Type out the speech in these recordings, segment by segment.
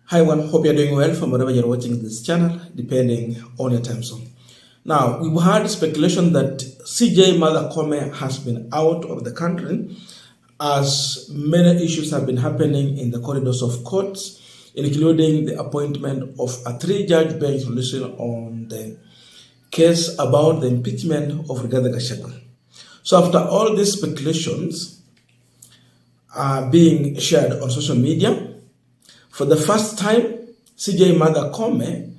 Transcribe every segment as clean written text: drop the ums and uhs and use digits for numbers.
Hi everyone, hope you're doing well from wherever you're watching this channel, depending on your time zone. Now, we've had speculation that CJ Martha Koome has been out of the country as many issues have been happening in the corridors of courts, including the appointment of a 3-judge bench to listen on the case about the impeachment of Gachagwa. So after all these speculations are being shared on social media, for the first time, CJ Martha Koome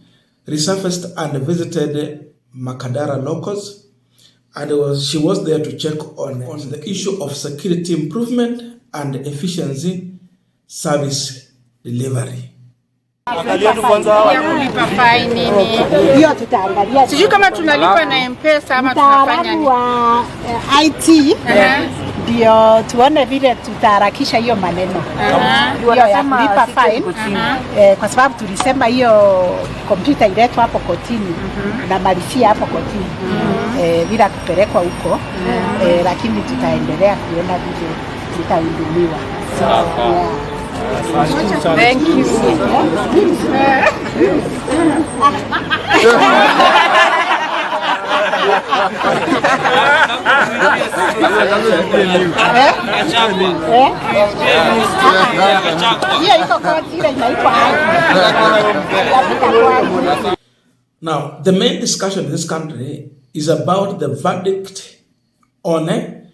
resurfaced and visited Makadara locals, and she was there to check on the issue of security improvement and efficiency service delivery. Kulipa faini hiyo tutaangalia. Sijui kama tunalipa na M-Pesa ama tunafanya nini. IT ndio tuone vile tutaharakisha hiyo maneno. Ndio ya kulipa fine kwa sababu tulisema hiyo kompyuta iletwe hapo kotini na malifia hapo kotini bila kupelekwa huko, lakini tutaendelea kuona vile tutahudumiwa. Thank you. Now, the main discussion in this country is about the verdict on a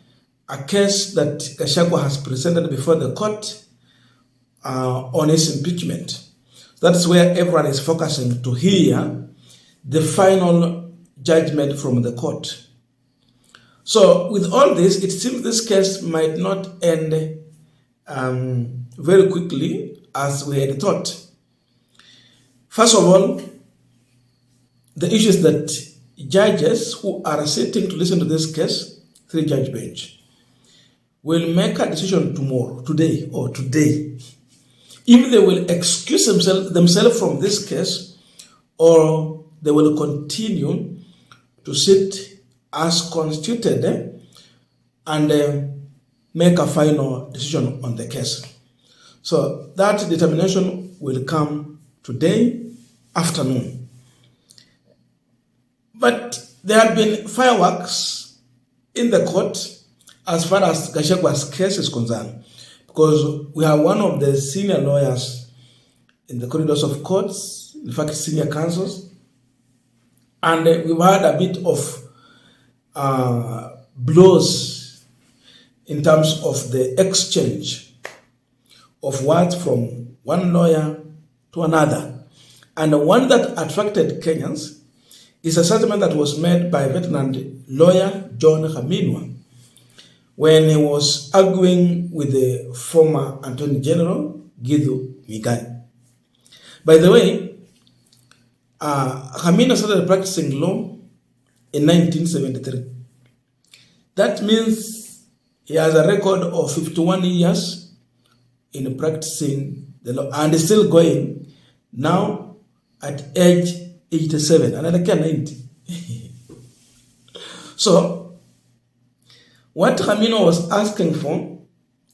case that Gachagwa has presented before the court on his impeachment. That's where everyone is focusing to hear the final judgment from the court. So with all this, it seems this case might not end very quickly as we had thought. First of all, the issue is that judges who are sitting to listen to this case, 3-judge bench, will make a decision today, if they will excuse themselves from this case or they will continue to sit as constituted and make a final decision on the case. So that determination will come today afternoon. But there have been fireworks in the court as far as Gachagwa's case is concerned, because we are one of the senior lawyers in the corridors of courts, in fact, senior counsels, and we've had a bit of blows in terms of the exchange of words from one lawyer to another. And one that attracted Kenyans is a settlement that was made by veteran lawyer John Khaminwa when he was arguing with the former Attorney General Githu Muigai. By the way, Khaminwa started practicing law in 1973. That means he has a record of 51 years in practicing the law and is still going now at age 87, and I like 90. So, what Khaminwa was asking for,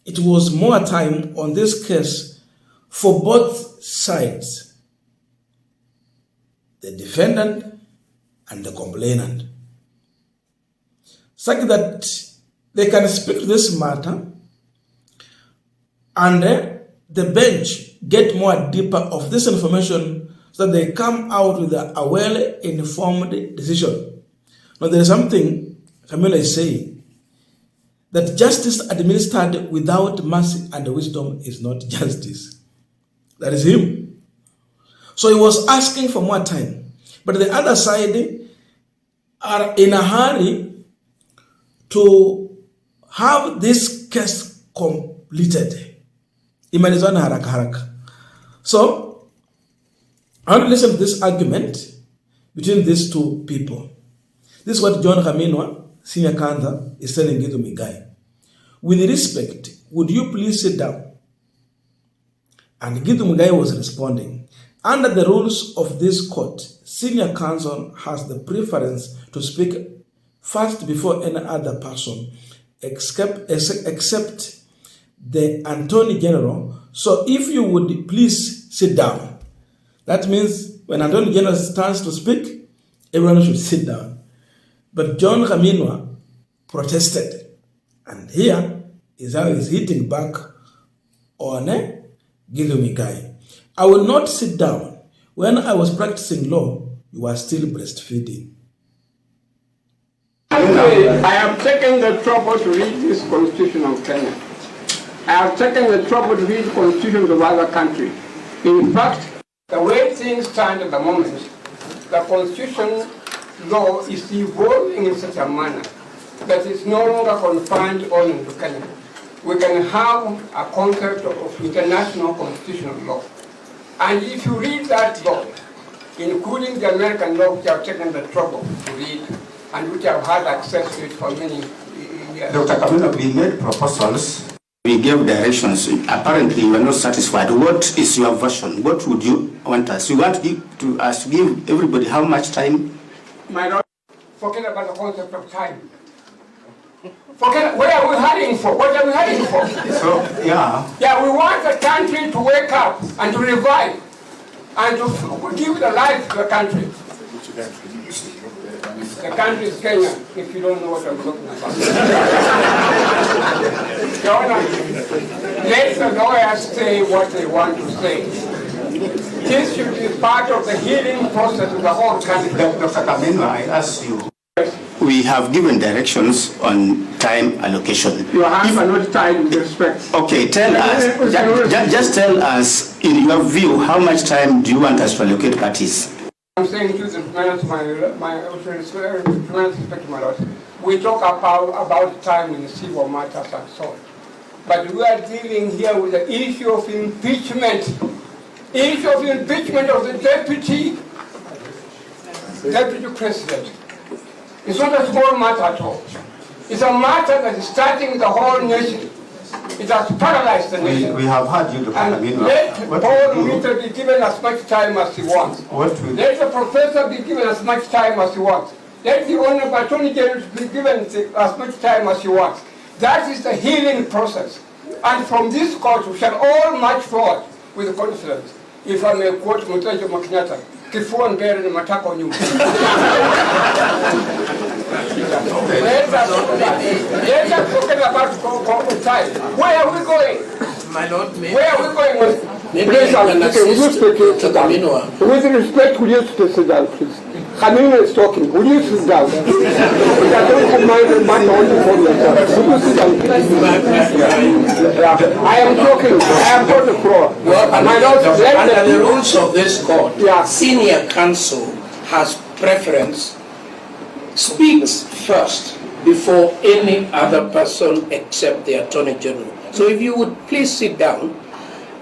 it was more time on this case for both sides, the defendant and the complainant, such that they can speak to this matter and the bench get more deeper of this information so that they come out with a well-informed decision. Now there is something Khaminwa is saying, that justice administered without mercy and wisdom is not justice. That is him. So he was asking for more time. But the other side are in a hurry to have this case completed. Imalizwana haraka haraka. So, I want to listen to this argument between these two people. This is what John Khaminwa, Senior Counsel, is telling Githu Muigai. With respect, would you please sit down? And Githu Muigai was responding. Under the rules of this court, Senior Counsel has the preference to speak first before any other person, except the Attorney General. So if you would please sit down. That means when Attorney General stands to speak, everyone should sit down. But John Khaminwa protested. And here is how he's hitting back on Gideon Migai. I will not sit down. When I was practicing law, you were still breastfeeding. I have taken the trouble to read this Constitution of Kenya. I have taken the trouble to read constitutions of other countries. In fact, the way things stand at the moment, the Constitution law is evolving in such a manner that it's no longer confined only to Kenya. We can have a concept of international constitutional law. And if you read that law, including the American law, which I've taken the trouble to read, and which I've had access to it for many years. Dr. Khaminwa, we made proposals. We gave directions. Apparently, you are not satisfied. What is your version? What would you want us? You want to give everybody how much time? My Lord, forget about the concept of time. Forget, where are we heading for? What are we heading for? So, yeah. Yeah, we want the country to wake up and to revive and to give the life to the country. The country is Kenya, if you don't know what I'm talking about. Your Honor, let the lawyers say what they want to say. This should be part of the healing process of the whole country. Dr. Khaminwa, I ask you. We have given directions on time allocation. Your hands are not tied with respect. Okay, tell us, just tell us, in your view, how much time do you want us to allocate parties? I'm saying to the tremendous respect to my Lord. We talk about time in civil matters and so on. But we are dealing here with the issue of impeachment. Issue of impeachment of the deputy president. It's not a small matter at all. It's a matter that is starting the whole nation. It has paralyzed the nation. We have had you, Dr. Khaminwa. Let Paul Meter be given as much time as he wants. Let the professor be given as much time as he wants. Let the Honorable Attorney General be given as much time as he wants. That is the healing process. And from this court, we shall all march forward with confidence. If I may quote Mutajo Makinata, kifua mbele na matako nyuma. Let us talk about time. Where are we going? My Lord, Where are we going? Please, with respect, will you sit down, please? Khaminwa is talking. Will you sit down? I don't command the man only for yourself. Will you sit down, please? I am talking. I am on the floor. Well, under the rules of this court, senior counsel has preference, speaks first before any other person except the Attorney General. So if you would please sit down.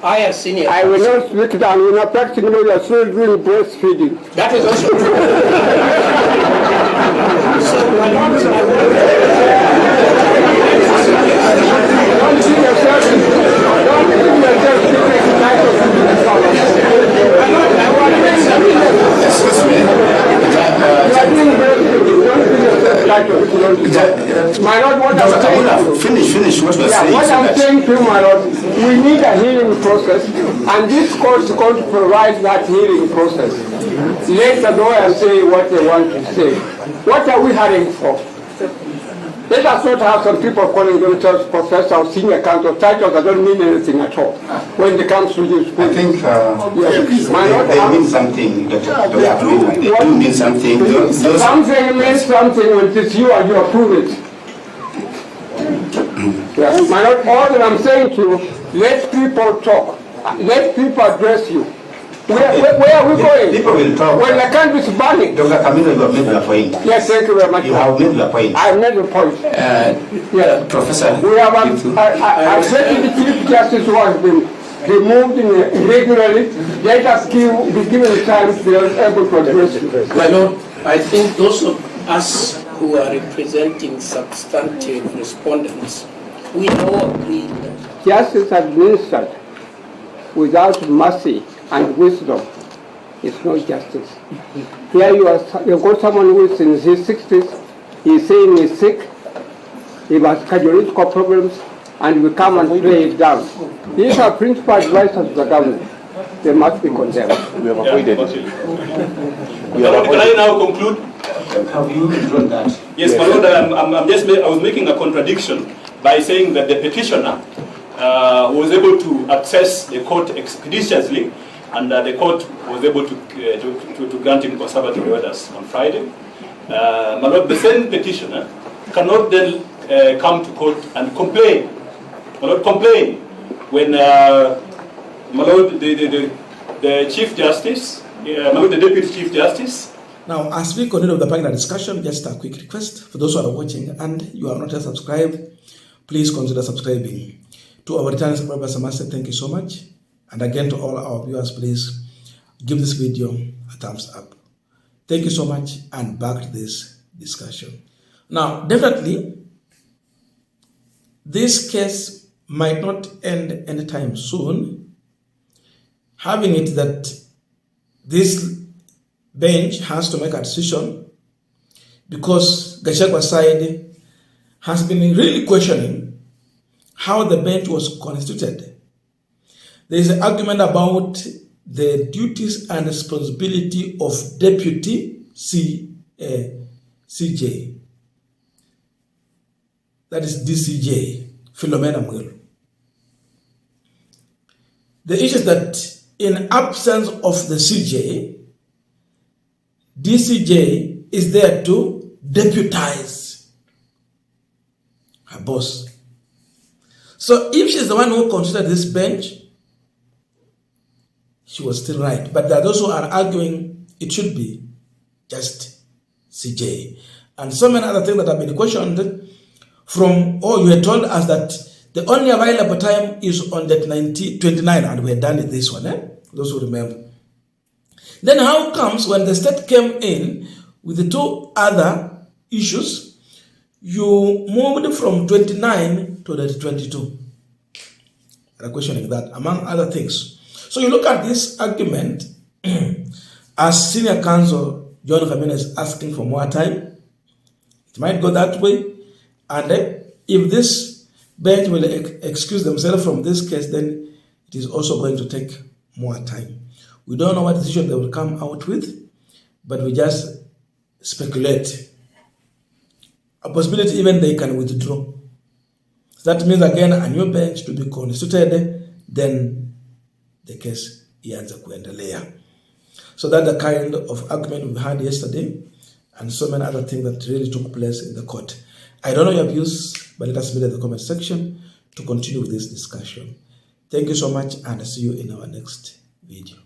I as senior I will not sit down. You are practicing law. You are still doing breastfeeding. That is also true. Don't see yourself. Don't see yourself. Excuse me. My Lord, what I'm saying, finish what you're saying. What I'm saying to you, my Lord, we need a healing process, and this court is going to provide that healing process. Let the lawyers say what they want to say. What are we hurrying for? Let us not have some people calling themselves professor or senior counsel titles that don't mean anything at all when it comes to this. I think they mean something. They do mean something. Something means something when it's you and you approve it. My Lord, all that I'm saying to you, let people talk. Let people address you. Where are we going? People will talk. When the country is burning. Dr. Khaminwa, you have made your point. Yes, thank you very much. You have made your point. I have made the point. Professor. We have a Deputy Chief Justice who has been removed irregularly. Let us be given time to be able to address it. My Lord, I think those of us who are representing substantive respondents, we now agree that justice administered without mercy and wisdom is not justice. Here you've got someone who is in his 60s, he's saying he's sick, he has cardiological problems, and we come and play it down. These are principal advisors of the government. they must be condemned. We have avoided it. Can I now conclude? Have you withdrawn that? Yes, my lord, I was making a contradiction by saying that the petitioner was able to access the court expeditiously, and the court was able to grant him conservative orders on Friday. My lord, the same petitioner cannot then come to court and complain. My lord, complain when my lord, the Chief Justice, my lord, the Deputy Chief Justice. Now, as we continue with the panel discussion, just a quick request for those who are watching and you are not yet subscribed, please consider subscribing. To our returning subscribers, I must say thank you so much. And again, to all our viewers, please give this video a thumbs up. Thank you so much, and back to this discussion. Now, definitely, this case might not end anytime soon, having it that this bench has to make a decision because Gachagwa's side has been really questioning how the bench was constituted. There is an argument about the duties and responsibility of Deputy CJ. That is DCJ, Philomena Mwilu. The issue is that in absence of the CJ, DCJ is there to deputize her boss. So if she's the one who considered this bench, she was still right. But there are those who are arguing it should be just CJ. And so many other things that have been questioned from, you had told us that the only available time is on that 29, and we had done it this one, those who remember. Then how comes when the state came in with the two other issues, you moved from 29 to the 22? They're questioning that, among other things. So you look at this argument as senior counsel John Khaminwa is asking for more time. It might go that way. And if this bench will excuse themselves from this case, then it is also going to take more time. We don't know what decision they will come out with, but we just speculate. A possibility even they can withdraw. So that means again a new bench to be constituted, then the case ianza kuendelea. So that's the kind of argument we had yesterday, and so many other things that really took place in the court. I don't know your views, but let us read in the comment section to continue with this discussion. Thank you so much, and see you in our next video.